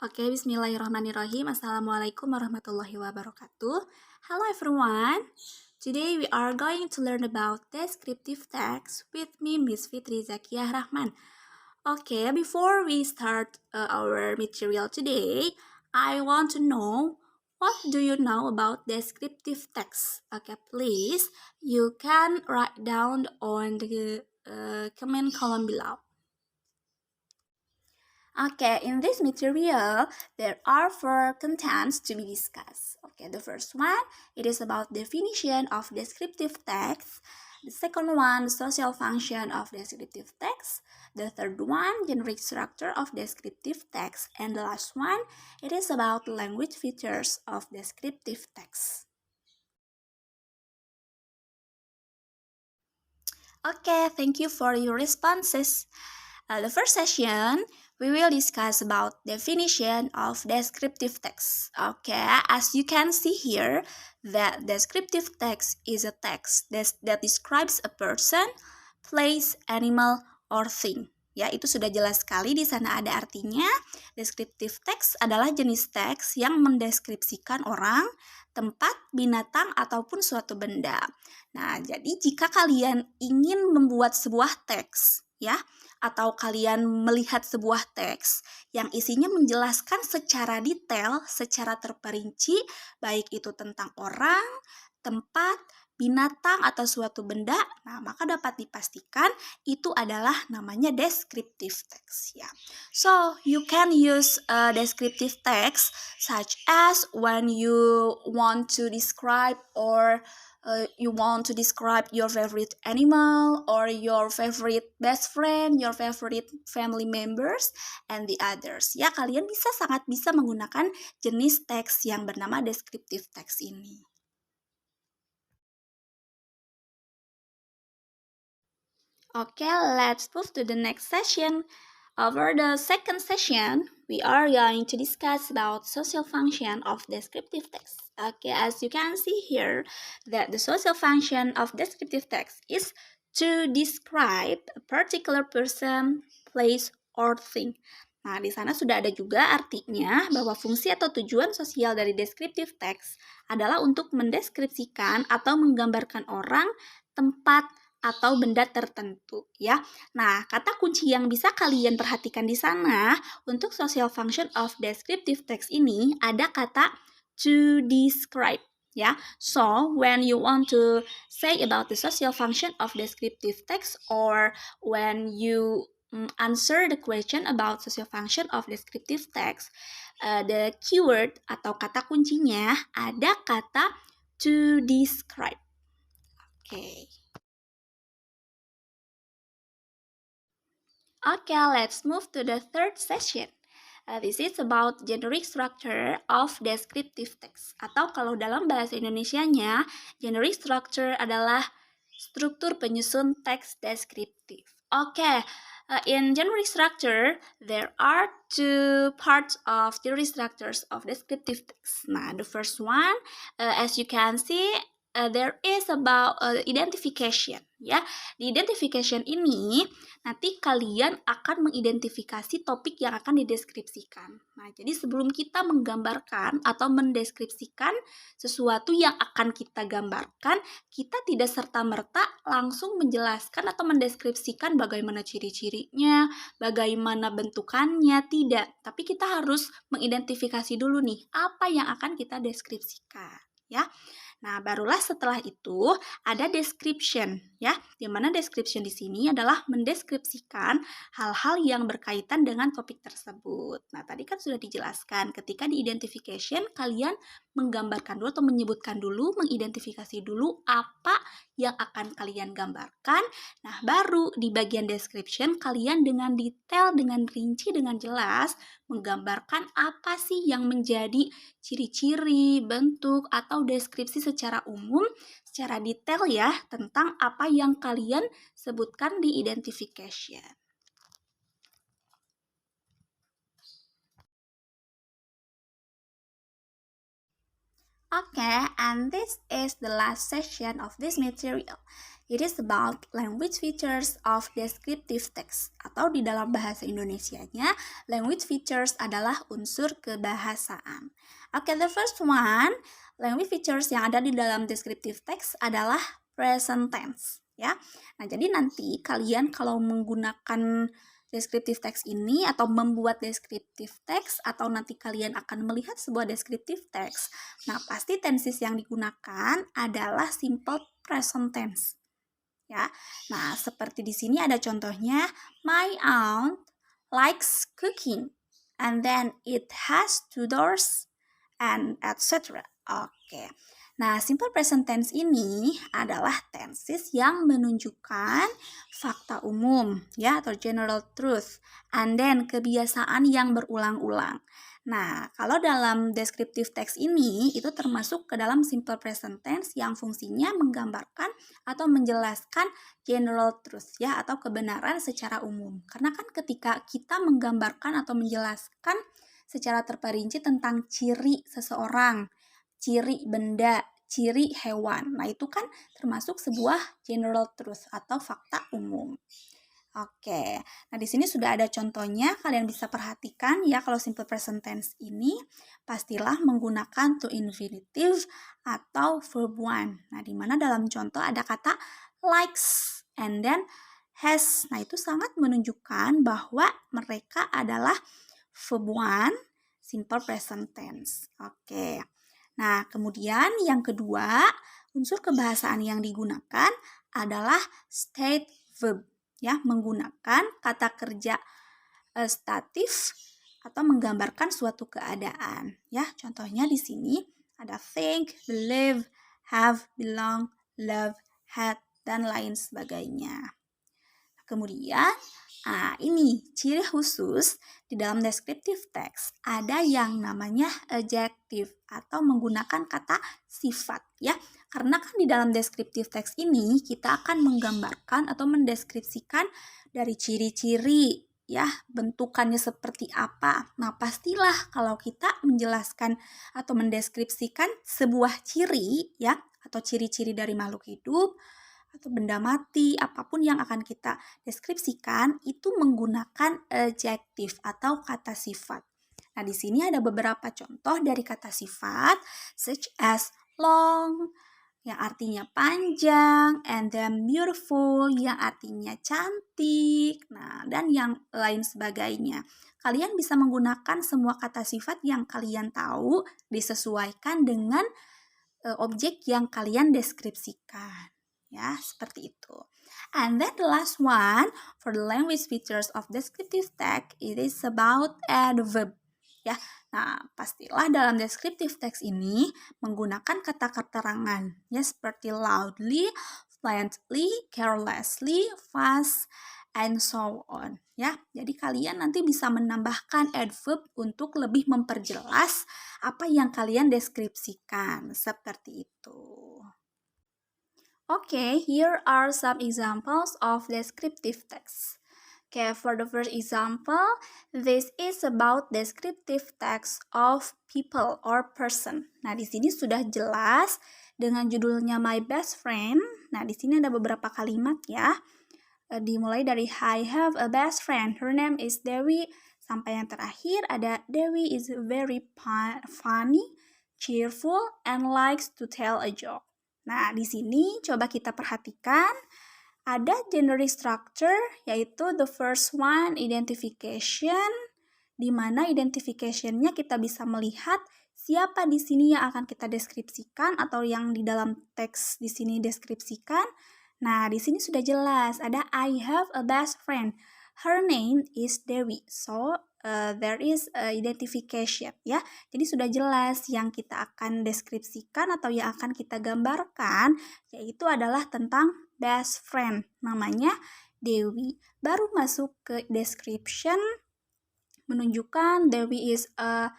Oke, bismillahirrahmanirrahim. Assalamualaikum warahmatullahi wabarakatuh. Hello everyone. Today we are going to learn about descriptive text with me, Miss Fitri Zakiyah Rahman. Okay, before we start our material today, I want to know what do you know about descriptive text? Okay, please, you can write down on the comment column below. Okay, in this material, there are 4 contents to be discussed. Okay, the first one, it is about definition of descriptive text. The second one, social function of descriptive text. The third one, generic structure of descriptive text. And the last one, it is about language features of descriptive text. Okay, thank you for your responses. The first session, we will discuss about definition of descriptive text. Okay, as you can see here, that descriptive text is a text that describes a person, place, animal, or thing. Ya, itu sudah jelas sekali di sana ada artinya. Descriptive text adalah jenis teks yang mendeskripsikan orang, tempat, binatang, ataupun suatu benda. Nah, jadi jika kalian ingin membuat sebuah teks, ya, atau kalian melihat sebuah teks yang isinya menjelaskan secara detail, secara terperinci, baik itu tentang orang, tempat, binatang, atau suatu benda, nah maka dapat dipastikan itu adalah namanya descriptive text ya. So, you can use descriptive text such as when you want to describe or you want to describe your favorite animal or your favorite best friend, your favorite family members, and the others. Ya, kalian sangat bisa menggunakan jenis teks yang bernama descriptive text ini. Okay, let's move to the next session. Over the second session, we are going to discuss about social function of descriptive text. Okay, as you can see here, that the social function of descriptive text is to describe a particular person, place, or thing. Nah, di sana sudah ada juga artinya bahwa fungsi atau tujuan sosial dari descriptive text adalah untuk mendeskripsikan atau menggambarkan orang, tempat, atau benda tertentu ya. Nah, kata kunci yang bisa kalian perhatikan di sana untuk social function of descriptive text ini ada kata to describe ya. So, when you want to say about the social function of descriptive text or when you answer the question about social function of descriptive text, the keyword atau kata kuncinya ada kata to describe. Okay. Okay, let's move to the third session. This is about generic structure of descriptive text. Atau kalau dalam bahasa Indonesianya, generic structure adalah struktur penyusun teks deskriptif. Okay, in generic structure, there are 2 parts of generic structures of descriptive text. Nah, the first one, as you can see, there is about identification ya. Di identification ini nanti kalian akan mengidentifikasi topik yang akan dideskripsikan. Nah, jadi sebelum kita menggambarkan atau mendeskripsikan sesuatu yang akan kita gambarkan, kita tidak serta-merta langsung menjelaskan atau mendeskripsikan bagaimana ciri-cirinya, bagaimana bentukannya, tidak. Tapi kita harus mengidentifikasi dulu nih, apa yang akan kita deskripsikan, ya. Nah, barulah setelah itu ada description ya. Di mana description di sini adalah mendeskripsikan hal-hal yang berkaitan dengan topik tersebut. Nah, tadi kan sudah dijelaskan ketika di identification kalian menggambarkan dulu atau menyebutkan dulu, mengidentifikasi dulu apa yang akan kalian gambarkan. Nah, baru di bagian description kalian dengan detail, dengan rinci, dengan jelas menggambarkan apa sih yang menjadi ciri-ciri, bentuk, atau deskripsi secara umum, secara detail ya, tentang apa yang kalian sebutkan di identification. Okay, and this is the last session of this material. It is about language features of descriptive text. Atau di dalam bahasa Indonesianya, language features adalah unsur kebahasaan. Oke, the first one, language features yang ada di dalam descriptive text adalah present tense. Ya, nah jadi nanti kalian kalau menggunakan descriptive text ini atau membuat descriptive text atau nanti kalian akan melihat sebuah descriptive text, nah pasti tenses yang digunakan adalah simple present tense. Ya. Nah, seperti di sini ada contohnya, my aunt likes cooking and then it has 2 doors and etc. Oke. Nah, simple present tense ini adalah tenses yang menunjukkan fakta umum ya atau general truth and then kebiasaan yang berulang-ulang. Nah, kalau dalam descriptive text ini itu termasuk ke dalam simple present tense yang fungsinya menggambarkan atau menjelaskan general truth ya atau kebenaran secara umum. Karena kan ketika kita menggambarkan atau menjelaskan secara terperinci tentang ciri seseorang, ciri benda, ciri hewan. Nah, itu kan termasuk sebuah general truth atau fakta umum. Oke, nah di sini sudah ada contohnya, kalian bisa perhatikan ya kalau simple present tense ini pastilah menggunakan to infinitive atau verb one. Nah, di mana dalam contoh ada kata likes and then has. Nah, itu sangat menunjukkan bahwa mereka adalah verb one, simple present tense. Oke. Nah, kemudian yang kedua, unsur kebahasaan yang digunakan adalah state verb. Ya, menggunakan kata kerja statif atau menggambarkan suatu keadaan. Ya, contohnya di sini ada think, believe, have, belong, love, had, dan lain sebagainya. Kemudian, ini ciri khusus di dalam descriptive text ada yang namanya adjective atau menggunakan kata sifat ya. Karena kan di dalam descriptive text ini kita akan menggambarkan atau mendeskripsikan dari ciri-ciri ya, bentukannya seperti apa. Nah, pastilah kalau kita menjelaskan atau mendeskripsikan sebuah ciri ya atau ciri-ciri dari makhluk hidup atau benda mati, apapun yang akan kita deskripsikan itu menggunakan adjective atau kata sifat. Nah, di sini ada beberapa contoh dari kata sifat such as long yang artinya panjang, and then beautiful yang artinya cantik, nah dan yang lain sebagainya. Kalian bisa menggunakan semua kata sifat yang kalian tahu disesuaikan dengan objek yang kalian deskripsikan. Ya, seperti itu. And then the last one, for the language features of descriptive text, it is about adverb. Ya, nah pastilah dalam descriptive text ini menggunakan kata keterangan ya seperti loudly, fluently, carelessly, fast, and so on. Ya, jadi kalian nanti bisa menambahkan adverb untuk lebih memperjelas apa yang kalian deskripsikan seperti itu. Okay, here are some examples of descriptive text. Okay, for the first example, this is about descriptive text of people or person. Nah, di sini sudah jelas dengan judulnya My Best Friend. Nah, di sini ada beberapa kalimat ya. Dimulai dari I have a best friend. Her name is Dewi. Sampai yang terakhir ada Dewi is very funny, cheerful, and likes to tell a joke. Nah, di sini coba kita perhatikan ada generic structure, yaitu the first one, identification, di mana identification-nya kita bisa melihat siapa di sini yang akan kita deskripsikan atau yang di dalam teks di sini deskripsikan. Nah, di sini sudah jelas, ada I have a best friend. Her name is Dewi. So, there is identification ya. Jadi sudah jelas yang kita akan deskripsikan atau yang akan kita gambarkan yaitu adalah tentang best friend, namanya Dewi. Baru masuk ke description menunjukkan Dewi is a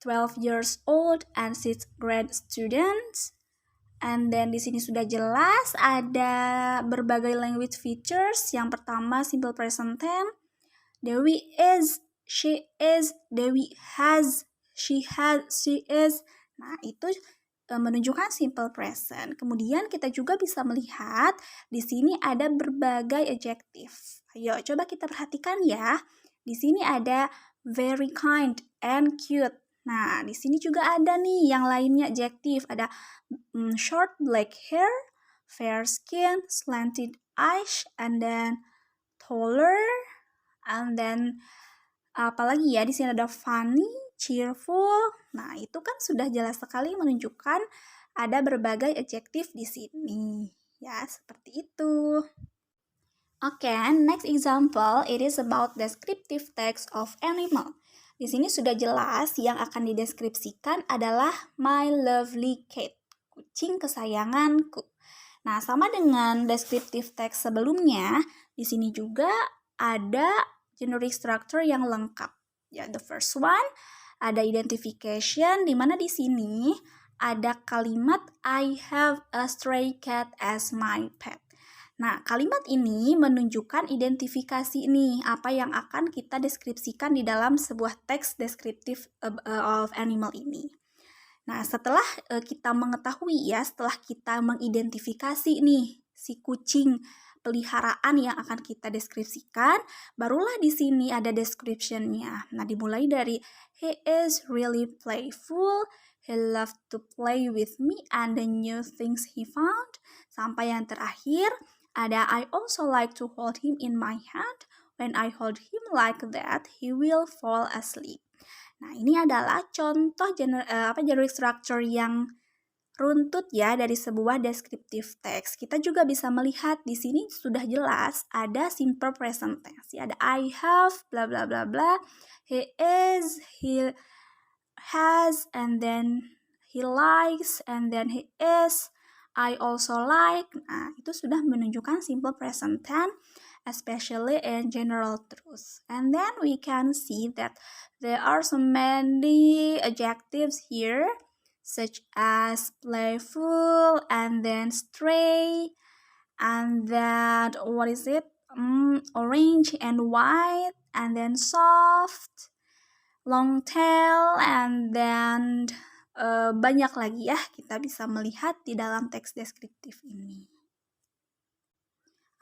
12 years old and 6th grade student. And then di sini sudah jelas ada berbagai language features. Yang pertama simple present tense. Dewi is, she is, Dewi has, she has, she is. Nah, itu menunjukkan simple present. Kemudian kita juga bisa melihat di sini ada berbagai adjective. Ayo coba kita perhatikan ya. Di sini ada very kind and cute. Nah, di sini juga ada nih yang lainnya adjective. Ada short black hair, fair skin, slanted eyes, and then taller, and then apalagi ya, di sini ada funny, cheerful. Nah, itu kan sudah jelas sekali menunjukkan ada berbagai adjektif di sini. Ya, seperti itu. Oke, next example, it is about descriptive text of animal. Di sini sudah jelas yang akan dideskripsikan adalah my lovely cat, kucing kesayanganku. Nah, sama dengan descriptive text sebelumnya, di sini juga ada generic structure yang lengkap. Ya, the first one ada identification, di mana di sini ada kalimat I have a stray cat as my pet. Nah, kalimat ini menunjukkan identifikasi nih, apa yang akan kita deskripsikan di dalam sebuah teks deskriptif of animal ini. Nah, setelah kita mengetahui ya, setelah kita mengidentifikasi nih si kucing peliharaan yang akan kita deskripsikan, barulah di sini ada description-nya. Nah, dimulai dari he is really playful, he loves to play with me and the new things he found, sampai yang terakhir ada I also like to hold him in my hand. When I hold him like that, he will fall asleep. Nah, ini adalah contoh generic structure yang runtut ya dari sebuah descriptive text. Kita juga bisa melihat di sini sudah jelas ada simple present tense. Ada I have, bla bla bla bla, he is, he has, and then he likes, and then he is, I also like. Nah, itu sudah menunjukkan simple present tense, especially in general truth. And then we can see that there are so many adjectives here, such as playful, and then stray, and then what is it? Orange and white, and then soft, long tail, and then banyak lagi ya kita bisa melihat di dalam teks deskriptif ini.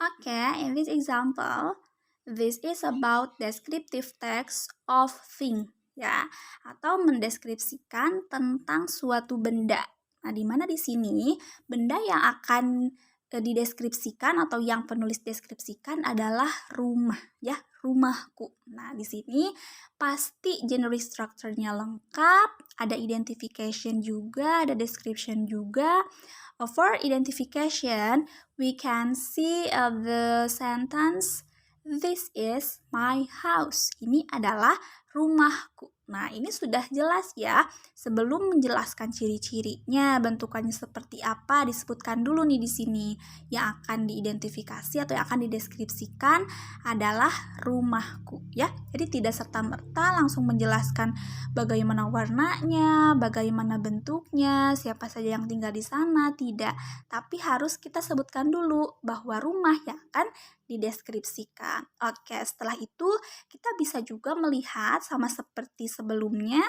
Okay, in this example, this is about descriptive text of thing, ya, atau mendeskripsikan tentang suatu benda. Nah, di mana di sini benda yang akan dideskripsikan atau yang penulis deskripsikan adalah rumah, ya, rumahku. Nah, di sini pasti generic structure-nya lengkap, ada identification juga, ada description juga. For identification, we can see the sentence, this is my house. Ini adalah rumahku. Nah, ini sudah jelas ya. Sebelum menjelaskan ciri-cirinya, bentukannya seperti apa, disebutkan dulu nih di sini. Yang akan diidentifikasi atau yang akan dideskripsikan adalah rumahku, ya. Jadi tidak serta-merta langsung menjelaskan bagaimana warnanya, bagaimana bentuknya, siapa saja yang tinggal di sana, tidak. Tapi harus kita sebutkan dulu bahwa rumah yang akan dideskripsikan. Oke, setelah itu kita bisa juga melihat sama seperti sebelumnya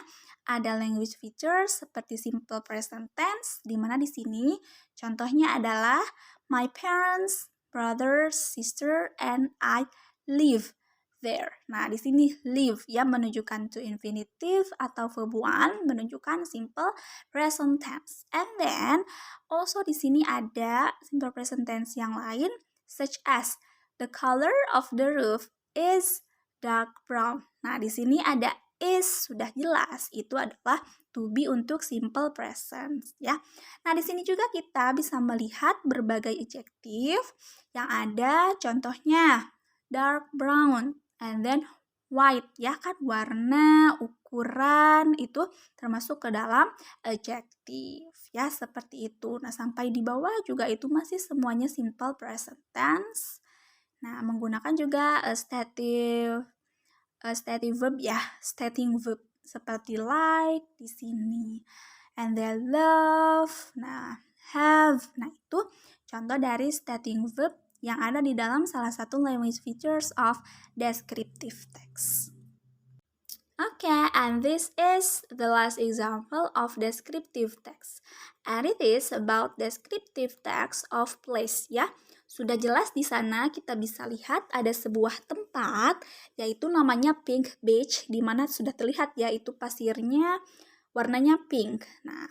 ada language features seperti simple present tense, di mana di sini contohnya adalah my parents, brothers, sister, and I live there. Nah, di sini live ya menunjukkan to infinitive atau verb one menunjukkan simple present tense. And then also di sini ada simple present tense yang lain such as the color of the roof is dark brown. Nah, di sini ada is, sudah jelas itu adalah to be untuk simple present ya. Nah, di sini juga kita bisa melihat berbagai adjektif yang ada, contohnya dark brown and then white ya kan, warna, ukuran itu termasuk ke dalam adjektif ya, seperti itu. Nah, sampai di bawah juga itu masih semuanya simple present tense. Nah, menggunakan juga stative verb ya, stating verb seperti like di sini, and then love, nah have, nah itu contoh dari stating verb yang ada di dalam salah satu language features of descriptive text. Okay, and this is the last example of descriptive text. And it is about descriptive text of place ya. Sudah jelas di sana kita bisa lihat ada sebuah tempat yaitu namanya Pink Beach di mana sudah terlihat ya itu pasirnya warnanya pink. Nah,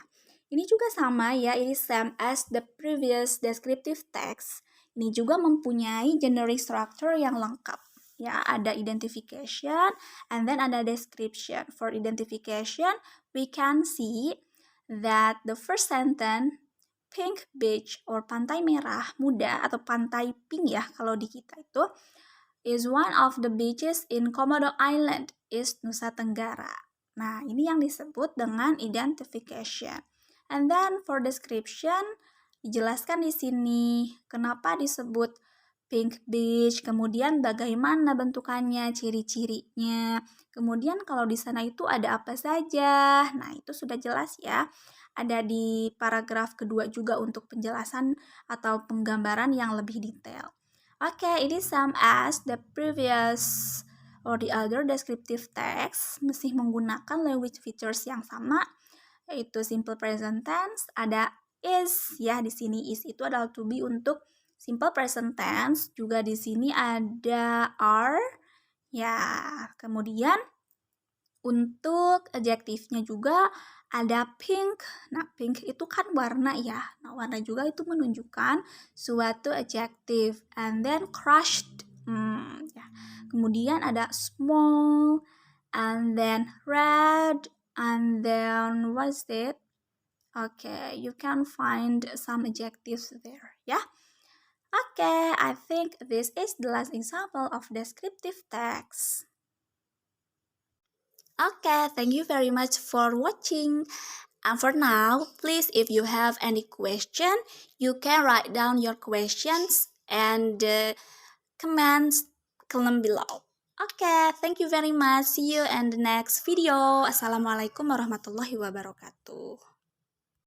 ini juga sama ya, ini same as the previous descriptive text. Ini juga mempunyai generic structure yang lengkap. Ya, ada identification and then ada description. For identification, we can see that the first sentence Pink Beach or Pantai Merah Muda atau Pantai Pink ya kalau di kita itu is one of the beaches in Komodo Island, East Nusa Tenggara. Nah, ini yang disebut dengan identification. And then for description dijelaskan di sini kenapa disebut Pink Beach, kemudian bagaimana bentukannya, ciri-cirinya. Kemudian kalau di sana itu ada apa saja. Nah, itu sudah jelas ya. Ada di paragraf kedua juga untuk penjelasan atau penggambaran yang lebih detail. Okay, it is same as the previous or the other descriptive text, masih menggunakan language features yang sama, yaitu simple present tense, ada is ya di sini is itu adalah to be untuk simple present tense, juga di sini ada are ya. Kemudian untuk adjektifnya juga ada pink. Nah, pink itu kan warna ya. Nah, warna juga itu menunjukkan suatu adjective. And then crushed. Ya. Kemudian ada small. And then red. And then what's it? Okay, you can find some adjectives there. Ya. Okay, I think this is the last example of descriptive text. Okay, thank you very much for watching. And for now, please, if you have any question, you can write down your questions and comments column below. Okay, thank you very much. See you in the next video. Assalamualaikum warahmatullahi wabarakatuh.